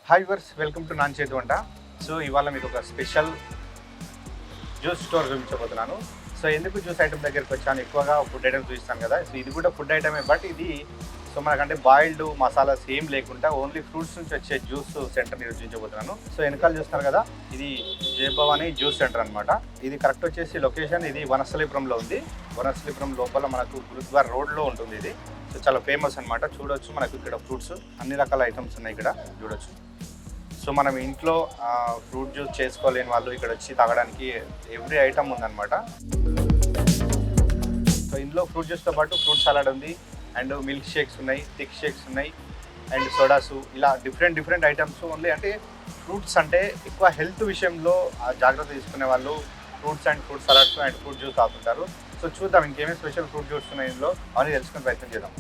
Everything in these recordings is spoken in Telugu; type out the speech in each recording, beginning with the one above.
హాయ్ వర్స్, వెల్కమ్ టు నాన్ చేతి వంట. సో ఇవాళ మీకు ఒక స్పెషల్ జ్యూస్ స్టోర్ చూపించబోతున్నాను. సో ఎందుకు జ్యూస్ ఐటమ్ దగ్గరికి వచ్చాను, ఎక్కువగా ఫుడ్ ఐటమ్స్ చూపిస్తాను కదా. సో ఇది కూడా ఫుడ్ ఐటమే, బట్ ఇది సో మనకంటే బాయిల్డ్ మసాలాస్ ఏం లేకుండా ఓన్లీ ఫ్రూట్స్ నుంచి వచ్చే జ్యూస్ సెంటర్ చూపించబోతున్నాను. సో వెనకాల చూస్తున్నారు కదా, ఇది జయభవాని జ్యూస్ సెంటర్ అనమాట. ఇది కరెక్ట్ వచ్చేసి లొకేషన్ ఇది వనస్థలీపురంలో ఉంది. వనస్థలీపురం లోపల మనకు గురుద్వార్ రోడ్లో ఉంటుంది ఇది. సో చాలా ఫేమస్ అనమాట. చూడొచ్చు మనకు ఇక్కడ ఫ్రూట్స్ అన్ని రకాల ఐటమ్స్ ఉన్నాయి ఇక్కడ చూడొచ్చు. సో మనం ఇంట్లో ఫ్రూట్ జ్యూస్ చేసుకోలేని వాళ్ళు ఇక్కడ వచ్చి తాగడానికి ఎవ్రీ ఐటమ్ ఉందన్నమాట. సో ఇందులో ఫ్రూట్ జ్యూస్తో పాటు ఫ్రూట్ సలాడ్ ఉంది, అండ్ మిల్క్ షేక్స్ ఉన్నాయి, థిక్ షేక్స్ ఉన్నాయి, అండ్ సోడాసు, ఇలా డిఫరెంట్ ఐటమ్స్ ఓన్లీ. అంటే ఫ్రూట్స్ అంటే ఎక్కువ హెల్త్ విషయంలో జాగ్రత్త తీసుకునే వాళ్ళు fruits and fruit salads and fruit juice తాగుతుంటారు. సో చూద్దాం ఇంకేమేమి స్పెషల్ ఫ్రూట్ జ్యూస్ ఉన్నాయి ఇందులో అవన్నీ తెలుసుకునే ప్రయత్నం చేద్దాం.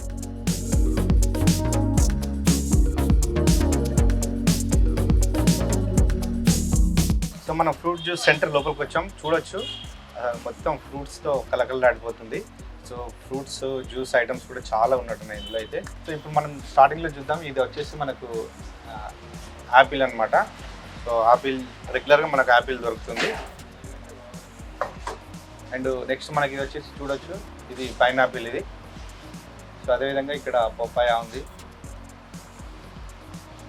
సో మనం ఫ్రూట్ జ్యూస్ సెంటర్ లోపలికి వచ్చాం. చూడొచ్చు మొత్తం ఫ్రూట్స్తో కలకలలాడిపోతుంది. సో ఫ్రూట్స్ జ్యూస్ ఐటమ్స్ కూడా చాలా ఉన్నట్టున్నాయి ఇందులో అయితే. సో ఇప్పుడు మనం స్టార్టింగ్లో చూద్దాం. ఇది వచ్చేసి మనకు యాపిల్ అనమాట. సో యాపిల్ రెగ్యులర్గా మనకు యాపిల్ దొరుకుతుంది. అండ్ నెక్స్ట్ మనకి ఇది వచ్చేసి చూడొచ్చు, ఇది పైనాపిల్ ఇది. సో అదేవిధంగా ఇక్కడ పప్పాయ ఉంది,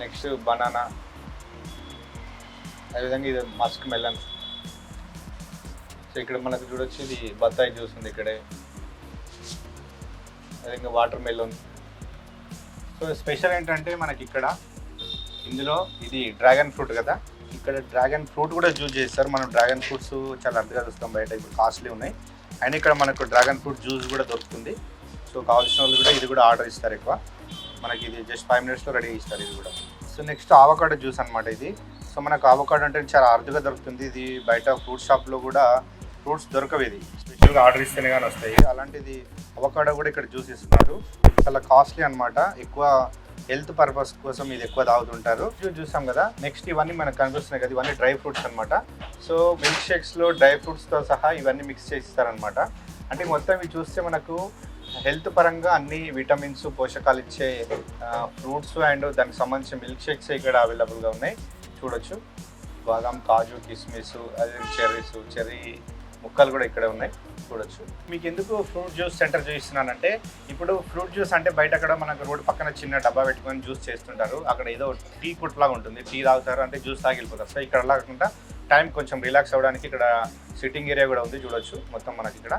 నెక్స్ట్ బనానా, అదేవిధంగా ఇది మస్క్ మెలన్. సో ఇక్కడ మనకు చూడొచ్చు ఇది బత్తాయి జ్యూస్ ఉంది ఇక్కడే, అదేవిధంగా వాటర్ మెలన్. సో స్పెషల్ ఏంటంటే మనకి ఇక్కడ ఇందులో ఇది డ్రాగన్ ఫ్రూట్ కదా, ఇక్కడ డ్రాగన్ ఫ్రూట్ కూడా జ్యూస్ చేస్తారు. మనం డ్రాగన్ ఫ్రూట్స్ చాలా అర్థంగా చూస్తాం బయట, ఇప్పుడు కాస్ట్లీ ఉన్నాయి. అండ్ ఇక్కడ మనకు డ్రాగన్ ఫ్రూట్ జ్యూస్ కూడా దొరుకుతుంది. సో కావాల్సిన వాళ్ళు కూడా ఇది కూడా ఆర్డర్ ఇస్తారు ఎక్కువ. మనకి ఇది జస్ట్ 5 minutesలో రెడీ ఇస్తారు ఇది కూడా. సో నెక్స్ట్ ఆవకాడో జ్యూస్ అనమాట ఇది. సో మనకు ఆవకాడో అంటే చాలా అరుదుగా దొరుకుతుంది. ఇది బయట ఫ్రూట్ షాప్లో కూడా ఫ్రూట్స్ దొరకవు, ఇది స్పెషల్గా ఆర్డర్ ఇస్తేనే కానీ వస్తాయి. అలాంటిది అవకాడో కూడా ఇక్కడ జ్యూస్ ఇస్తున్నారు. చాలా కాస్ట్లీ అనమాట, ఎక్కువ హెల్త్ పర్పస్ కోసం ఇది ఎక్కువ తాగుతుంటారు. జ్యూస్ చూసాం కదా. నెక్స్ట్ ఇవన్నీ మనకు కనిపిస్తున్నాయి కదా, ఇవన్నీ డ్రై ఫ్రూట్స్ అనమాట. సో మిల్క్ షేక్స్లో డ్రై ఫ్రూట్స్తో సహా ఇవన్నీ మిక్స్ చేసి ఇస్తారనమాట. అంటే మొత్తం ఇవి చూస్తే మనకు హెల్త్ పరంగా అన్ని విటమిన్స్ పోషకాలు ఇచ్చే ఫ్రూట్స్ అండ్ దానికి సంబంధించిన మిల్క్ షేక్స్ ఇక్కడ అవైలబుల్గా ఉన్నాయి. చూడొచ్చు బాదాం, కాజు, కిస్మిస్, అదే చెర్రీ ముక్కలు కూడా ఇక్కడ ఉన్నాయి చూడొచ్చు. మీకు ఎందుకు ఫ్రూట్ జ్యూస్ సెంటర్ చూపిస్తున్నానంటే, ఇప్పుడు ఫ్రూట్ జ్యూస్ అంటే బయట అక్కడ మనకు రోడ్డు పక్కన చిన్న డబ్బా పెట్టుకొని జ్యూస్ చేస్తుంటారు. అక్కడ ఏదో టీ కుట్లాగా ఉంటుంది, టీ తాగుతారు అంటే జ్యూస్ తాగి వెళ్ళిపోతారు. సో ఇక్కడ కాకుండా టైం కొంచెం రిలాక్స్ అవ్వడానికి ఇక్కడ సిట్టింగ్ ఏరియా కూడా ఉంది చూడొచ్చు. మొత్తం మనకి ఇక్కడ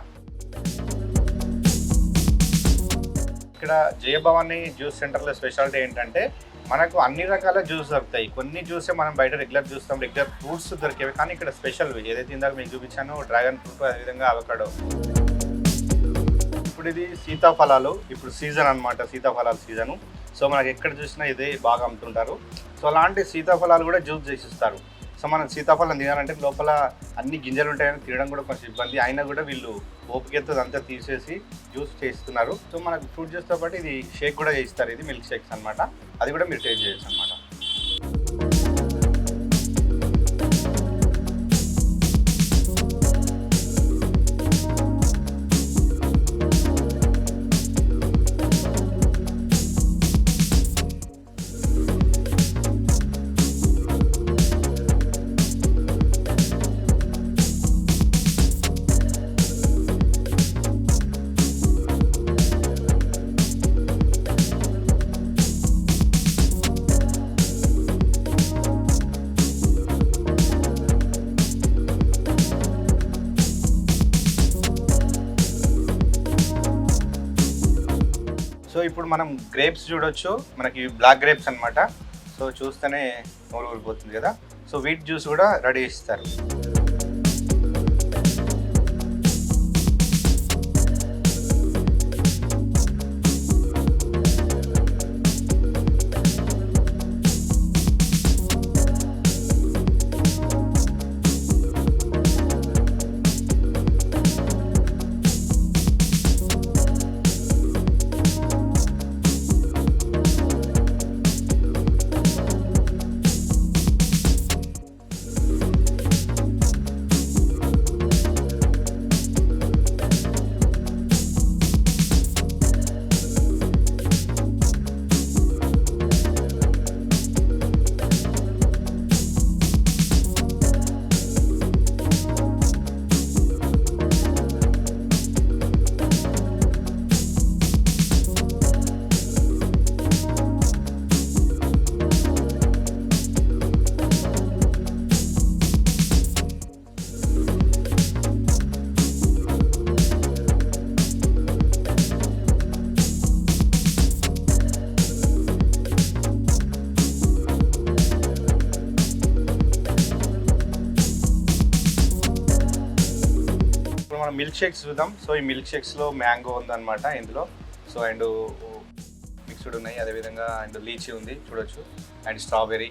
జయభవాని జ్యూస్ సెంటర్లో స్పెషాలిటీ ఏంటంటే మనకు అన్ని రకాల జ్యూస్ దొరుకుతాయి. కొన్ని జ్యూసే మనం బయట రెగ్యులర్ చూస్తాం, రెగ్యులర్ ఫ్రూట్స్ దొరికేవి. కానీ ఇక్కడ స్పెషల్ ఏదైతే ఇందాక మీకు చూపించానో డ్రాగన్ ఫ్రూట్, అదేవిధంగా అవకాడో. ఇప్పుడు ఇది సీతాఫలాలు, ఇప్పుడు సీజన్ అనమాట, సీతాఫలాల సీజను. సో మనకి ఎక్కడ చూసినా ఇదే బాగా అమ్ముతుంటారు. సో అలాంటి సీతాఫలాలు కూడా జ్యూస్ చేసిస్తారు. సో మనం సీతాఫలం తినాలంటే లోపల అన్ని గింజలు ఉంటాయని తినడం కూడా కొంచెం ఇబ్బంది. అయినా కూడా వీళ్ళు ఓపికతో అంతా తీసేసి జ్యూస్ చేస్తున్నారు. సో మనకు ఫ్రూట్ జ్యూస్తో పాటు ఇది షేక్ కూడా చేస్తారు. ఇది మిల్క్ షేక్స్ అనమాట, అది కూడా మీరు టేస్ట్ చేయొచ్చు అనమాట. సో ఇప్పుడు మనం గ్రేప్స్ చూడొచ్చు, మనకి బ్లాక్ గ్రేప్స్ అనమాట. సో చూస్తేనే నోరు ఊరిపోతుంది కదా. సో వీట్ జ్యూస్ కూడా రెడీ ఇస్తారు. ఇప్పుడు మనం మిల్క్ షేక్స్ చూద్దాం. సో ఈ మిల్క్ షేక్స్లో మ్యాంగో ఉందన్నమాట ఇందులో. సో అండ్ మిక్స్డ్ ఉన్నాయి, అదేవిధంగా అండ్ లీచీ ఉంది చూడొచ్చు, అండ్ స్ట్రాబెర్రీ.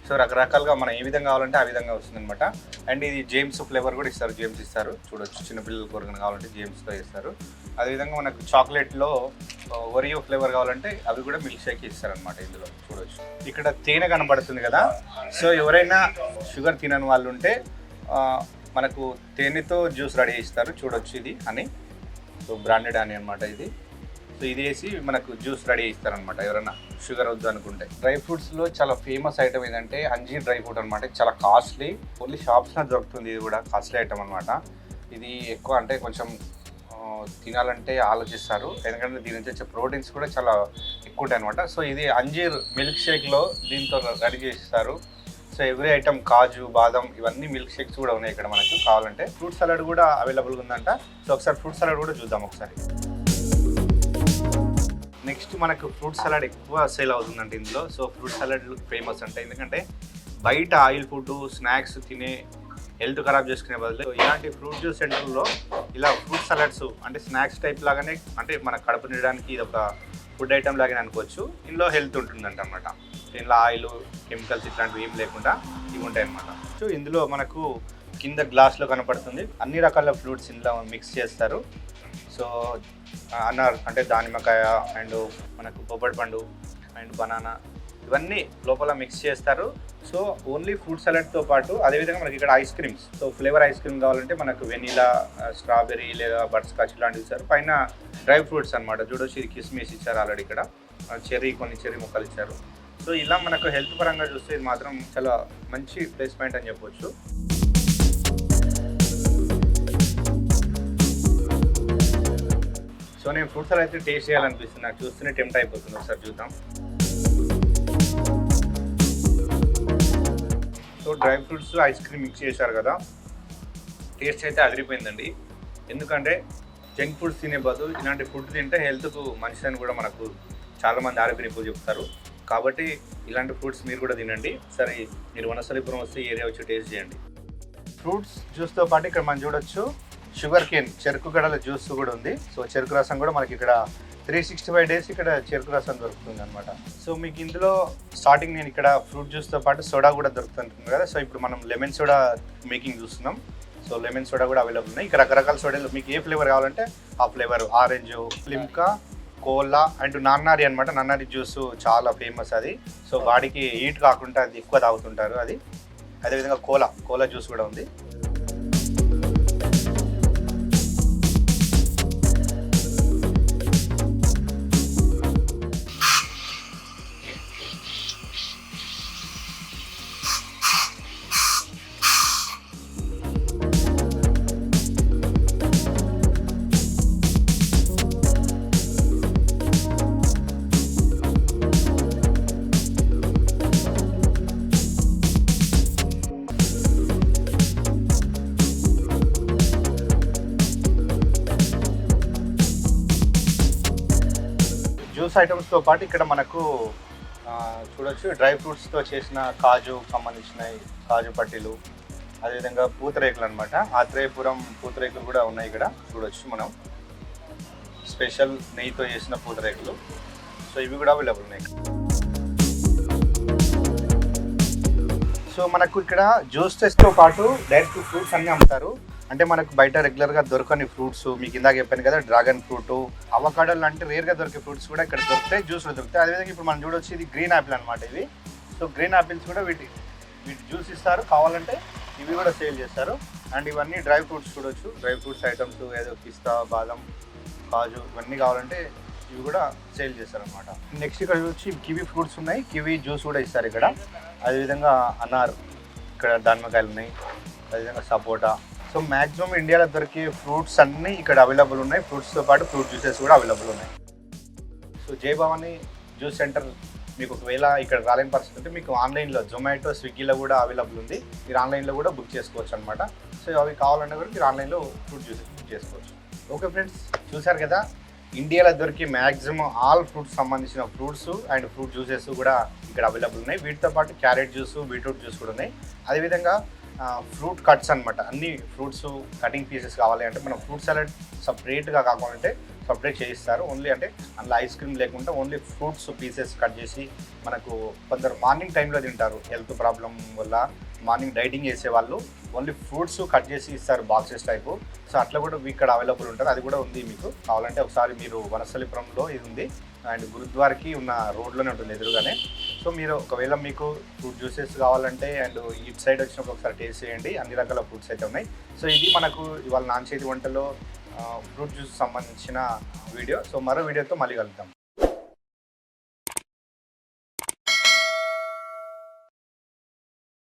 సో రకరకాలుగా మనం ఏ విధంగా కావాలంటే ఆ విధంగా వస్తుంది అనమాట. అండ్ ఇది జేమ్స్ ఫ్లేవర్ కూడా ఇస్తారు, జేమ్స్ ఇస్తారు చూడొచ్చు. చిన్నపిల్లల కొరకు కావాలంటే జేమ్స్తో ఇస్తారు. అదేవిధంగా మనకు చాక్లెట్లో ఒరియో ఫ్లేవర్ కావాలంటే అవి కూడా మిల్క్ షేక్ ఇస్తారనమాట ఇందులో చూడొచ్చు. ఇక్కడ తేనె కనబడుతుంది కదా. సో ఎవరైనా షుగర్ తినని వాళ్ళు ఉంటే మనకు తేనెతో జ్యూస్ రెడీ చేస్తారు చూడొచ్చు. ఇది అని సో బ్రాండెడ్ అని అనమాట ఇది. సో ఇది వేసి మనకు జ్యూస్ రెడీ చేస్తారనమాట ఎవరైనా షుగర్ వద్దు అనుకుంటే. డ్రై ఫ్రూట్స్లో చాలా ఫేమస్ ఐటమ్ ఏంటంటే అంజీర్ డ్రై ఫ్రూట్ అనమాట. చాలా కాస్ట్లీ, ఓన్లీ షాప్స్లో దొరుకుతుంది. ఇది కూడా కాస్ట్లీ ఐటమ్ అనమాట. ఇది ఎక్కువ అంటే కొంచెం తినాలంటే ఆలోచిస్తారు, ఎందుకంటే దీని నుంచి వచ్చే ప్రోటీన్స్ కూడా చాలా ఎక్కువ ఉంటాయి అనమాట. సో ఇది అంజీర్ మిల్క్ షేక్లో దీంతో రెడీ చేస్తారు. సో ఎవ్రీ ఐటమ్ కాజు, బాదం ఇవన్నీ మిల్క్ షేక్స్ కూడా ఉన్నాయి ఇక్కడ మనకు కావాలంటే. ఫ్రూట్ సలాడ్ కూడా అవైలబుల్గా ఉందంట. సో ఒకసారి ఫ్రూట్ సలాడ్ కూడా చూద్దాం ఒకసారి. నెక్స్ట్ మనకు ఫ్రూట్ సలాడ్ ఎక్కువ సేల్ అవుతుందంటే ఇందులో. సో ఫ్రూట్ సలాడ్ ఫేమస్ అంటే, ఎందుకంటే బయట ఆయిల్ ఫుడ్ స్నాక్స్ తినే హెల్త్ ఖరాబ్ చేసుకునే బదులు ఇలాంటి ఫ్రూట్ జ్యూస్ సెంటర్లో ఇలా ఫ్రూట్ సలాడ్స్ అంటే స్నాక్స్ టైప్ లాగానే, అంటే మన కడుపు నిండడానికి ఇది ఒక ఫుడ్ ఐటమ్ లాగానే అనుకోవచ్చు. ఇందులో హెల్త్ ఉంటుందంట అనమాట. దీనిలో ఆయిల్, కెమికల్స్ ఇట్లాంటివి ఏం లేకుండా ఇవి ఉంటాయి అనమాట. సో ఇందులో మనకు కింద గ్లాస్లో కనపడుతుంది, అన్ని రకాల ఫ్రూట్స్ ఇందులో మిక్స్ చేస్తారు. సో అనార్ అంటే దానిమ్మకాయ, అండ్ మనకు పొప్పడి పండు, అండ్ బనానా ఇవన్నీ లోపల మిక్స్ చేస్తారు. సో ఓన్లీ ఫ్రూట్ సలాడ్తో పాటు అదేవిధంగా మనకి ఇక్కడ ice creams. So flavour ice cream కావాలంటే మనకు వెనీలా, స్ట్రాబెర్రీ లేదా బటర్ స్కాచ్ లాంటివి ఇస్తారు. పైన డ్రై ఫ్రూట్స్ అనమాట చూడొచ్చు. ఇది కిస్మిస్ ఇచ్చారు ఆల్రెడీ, ఇక్కడ కొన్ని చెర్రీ ముక్కలు ఇచ్చారు. సో ఇలా మనకు హెల్త్ పరంగా చూస్తే ఇది మాత్రం చాలా మంచి ప్లేస్మెంట్ అని చెప్పొచ్చు. సో నేను ఫ్రూట్ సలాడ్ అయితే టేస్ట్ చేయాలనిపిస్తుంది, నాకు చూస్తూనే టెంప్ట్ అయిపోతుంది. ఒకసారి చూద్దాం. So dry fruits, ice cream mix చేశారు కదా, టేస్ట్ అయితే అదిరిపోయిందండి. ఎందుకంటే జంక్ ఫుడ్స్ తినే బదులు ఇలాంటి ఫుడ్ తింటే హెల్త్కు మంచిదని కూడా మనకు చాలామంది ఆరోగ్య నిపుణులు చెప్తారు. కాబట్టి ఇలాంటి ఫ్రూట్స్ మీరు కూడా తినండి. సరే, మీరు వనస్థలిపురం వస్తే ఈ ఏరియా వచ్చి టేస్ట్ చేయండి. ఫ్రూట్స్ జ్యూస్తో పాటు ఇక్కడ మనం చూడొచ్చు షుగర్ కేన్, చెరుకు గడల జ్యూస్ కూడా ఉంది. సో చెరుకు రసం కూడా మనకి ఇక్కడ 365 days ఇక్కడ చెరుకు రసం దొరుకుతుంది అనమాట. సో మీకు ఇందులో స్టార్టింగ్ నేను ఇక్కడ ఫ్రూట్ జ్యూస్తో పాటు సోడా కూడా దొరుకుతుంది కదా. సో ఇప్పుడు మనం లెమన్ సోడా మేకింగ్ చూస్తున్నాం. సో లెమన్ సోడా కూడా అవైలబుల్ ఉన్నాయి. ఇక్కడ రకరకాల సోడాలు మీకు ఏ ఫ్లేవర్ కావాలంటే ఆ flavour, orange, Limca, cola and నన్నారి అనమాట. నన్నారి జ్యూస్ చాలా ఫేమస్ అది. సో బాడీకి హీట్ కాకుండా అది ఎక్కువ తాగుతుంటారు అది. అదేవిధంగా కోలా జ్యూస్ కూడా ఉంది. జ్యూస్ ఐటమ్స్తో పాటు ఇక్కడ మనకు చూడొచ్చు డ్రై ఫ్రూట్స్తో చేసిన కాజు సంబంధించినవి, కాజు పట్టీలు, అదేవిధంగా పూతరేకులు అనమాట. ఆత్రేయపురం పూతరేకులు కూడా ఉన్నాయి ఇక్కడ చూడొచ్చు మనం. స్పెషల్ నెయ్యితో చేసిన పూతరేకులు. సో ఇవి కూడా అవైలబుల్ ఉన్నాయి. సో మనకు ఇక్కడ జ్యూసెస్తో పాటు డైరెక్ట్ ఫ్రూట్స్ అన్నీ అమ్ముతారు. అంటే మనకు బయట రెగ్యులర్గా దొరకని ఫ్రూట్స్, మీకు ఇందాక చెప్పాను కదా డ్రాగన్ ఫ్రూట్, అవకాడో లాంటి రేర్గా దొరికే ఫ్రూట్స్ కూడా ఇక్కడ దొరుకుతాయి, జ్యూస్లో దొరుకుతాయి. అదేవిధంగా ఇప్పుడు మనం చూడొచ్చు ఇది గ్రీన్ యాపిల్ అనమాట ఇవి. సో గ్రీన్ యాపిల్స్ కూడా వీటి జ్యూస్ ఇస్తారు, కావాలంటే ఇవి కూడా సేల్ చేస్తారు. అండ్ ఇవన్నీ డ్రై ఫ్రూట్స్ చూడొచ్చు, డ్రై ఫ్రూట్స్ ఐటమ్స్ ఏదో పిస్తా, బాదం, కాజు ఇవన్నీ కావాలంటే ఇవి కూడా సేల్ చేస్తారు అనమాట. నెక్స్ట్ ఇక్కడ వచ్చి కివీ ఫ్రూట్స్ ఉన్నాయి, కివీ జ్యూస్ కూడా ఇస్తారు ఇక్కడ. అదేవిధంగా అనార్, ఇక్కడ దానిమ్మకాయలు ఉన్నాయి, అదేవిధంగా సపోటా. సో మ్యాక్సిమం ఇండియాలో దొరికే ఫ్రూట్స్ అన్నీ ఇక్కడ అవైలబుల్ ఉన్నాయి. ఫ్రూట్స్తో పాటు ఫ్రూట్ జ్యూసెస్ కూడా అవైలబుల్ ఉన్నాయి. సో జై భవానీ జ్యూస్ సెంటర్ మీకు ఒకవేళ ఇక్కడ రాలేని పరిస్థితి ఉంటే మీకు ఆన్లైన్లో జొమాటో, స్విగ్గీలో కూడా అవైలబుల్ ఉంది. మీరు ఆన్లైన్లో కూడా బుక్ చేసుకోవచ్చు అనమాట. సో అవి కావాలన్నా కూడా మీరు ఆన్లైన్లో ఫ్రూట్ జ్యూసెస్ బుక్ చేసుకోవచ్చు. ఓకే ఫ్రెండ్స్, చూసారు కదా ఇండియాలో దొరికే మ్యాక్సిమం ఆల్ ఫ్రూట్స్ సంబంధించిన ఫ్రూట్స్ అండ్ ఫ్రూట్ జ్యూసెస్ కూడా ఇక్కడ అవైలబుల్ ఉన్నాయి. వీటితో పాటు క్యారెట్ జ్యూస్, బీట్రూట్ జ్యూస్ కూడా ఉన్నాయి. అదేవిధంగా ఫ్రూట్ కట్స్ అనమాట. అన్ని ఫ్రూట్స్ కటింగ్ పీసెస్ కావాలి అంటే మనం ఫ్రూట్ సలాడ్ సపరేట్గా కాకుండా సపరేట్ చేయిస్తారు. ఓన్లీ అంటే అందులో ఐస్ క్రీమ్ లేకుండా ఓన్లీ ఫ్రూట్స్ పీసెస్ కట్ చేసి మనకు కొందరు మార్నింగ్ టైంలో తింటారు హెల్త్ ప్రాబ్లం వల్ల, మార్నింగ్ డైటింగ్ చేసే వాళ్ళు ఓన్లీ ఫ్రూట్స్ కట్ చేసి ఇస్తారు బాక్సెస్ టైపు. సో అట్లా కూడా ఇక్కడ అవైలబుల్ ఉంటుంది. అది కూడా ఉంది. మీకు కావాలంటే ఒకసారి మీరు వనస్థలిపురంలో ఇది ఉంది అండ్ గురుద్వారకి ఉన్న రోడ్లోనే ఉంటుంది ఎదురుగానే. సో మీరు ఒకవేళ మీకు ఫ్రూట్ జ్యూసెస్ కావాలంటే అండ్ ఇటు సైడ్ వచ్చినప్పుడు ఒకసారి టేస్ట్ చేయండి. అన్ని రకాల ఫ్రూట్స్ అయితే ఉన్నాయి. సో ఇది మనకు ఇవాళ నాన్ చేతి వంటలో ఫ్రూట్ జ్యూస్ సంబంధించిన వీడియో. సో మరో వీడియోతో మళ్ళీ కలుద్దాం.